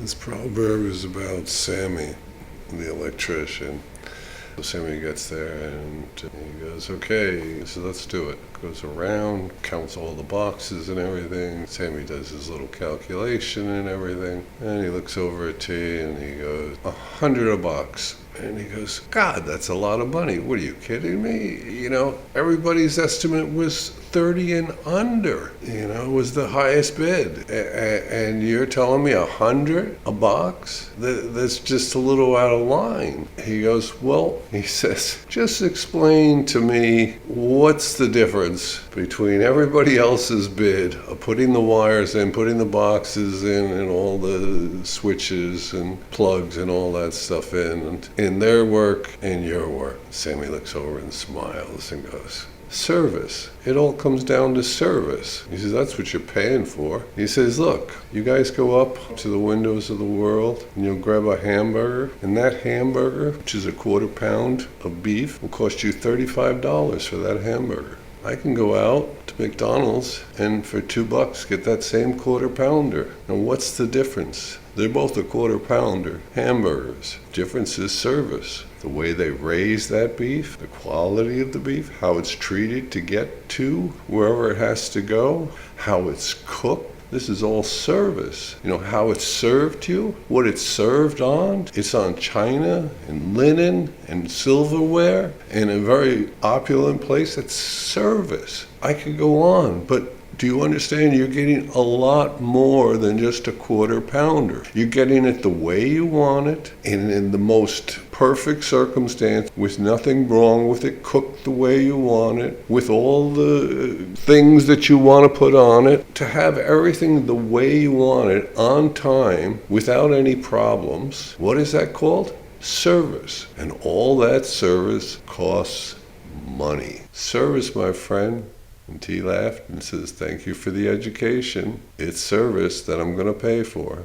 This proverb is about Sammy, the electrician. So Sammy gets there and he goes, okay, so let's do it. Goes around, counts all the boxes and everything. Sammy does his little calculation and everything. And he looks over at T and he goes, 100 a box. And he goes, God, that's a lot of money. What are you kidding me? Everybody's estimate was 30 and under, was the highest bid. And you're telling me 100 a box? That's just a little out of line. He goes, well, he says, just explain to me what's the difference between everybody else's bid of putting the wires in, putting the boxes in, and all the switches and plugs and all that stuff in their work and your work. Sammy looks over and smiles and goes, service. It all comes down to service. He says, that's what you're paying for. He says, look, you guys go up to the windows of the world and you'll grab a hamburger, and that hamburger, which is a quarter pound of beef, will cost you $35 for that hamburger. I can go out to McDonald's and for $2 get that same quarter pounder. Now what's the difference? They're both a quarter pounder hamburgers. Difference is service. The way they raise that beef, the quality of the beef, how it's treated to get to wherever it has to go, how it's cooked. This is all service. How it's served to you, what it's served on. It's on china and linen and silverware in a very opulent place. It's service. I could go on, but do you understand? You're getting a lot more than just a quarter pounder. You're getting it the way you want it, and in the most perfect circumstance, with nothing wrong with it, cooked the way you want it, with all the things that you want to put on it, to have everything the way you want it, on time, without any problems. What is that called? Service. And all that service costs money. Service, my friend. And T laughed and says, thank you for the education. It's service that I'm going to pay for.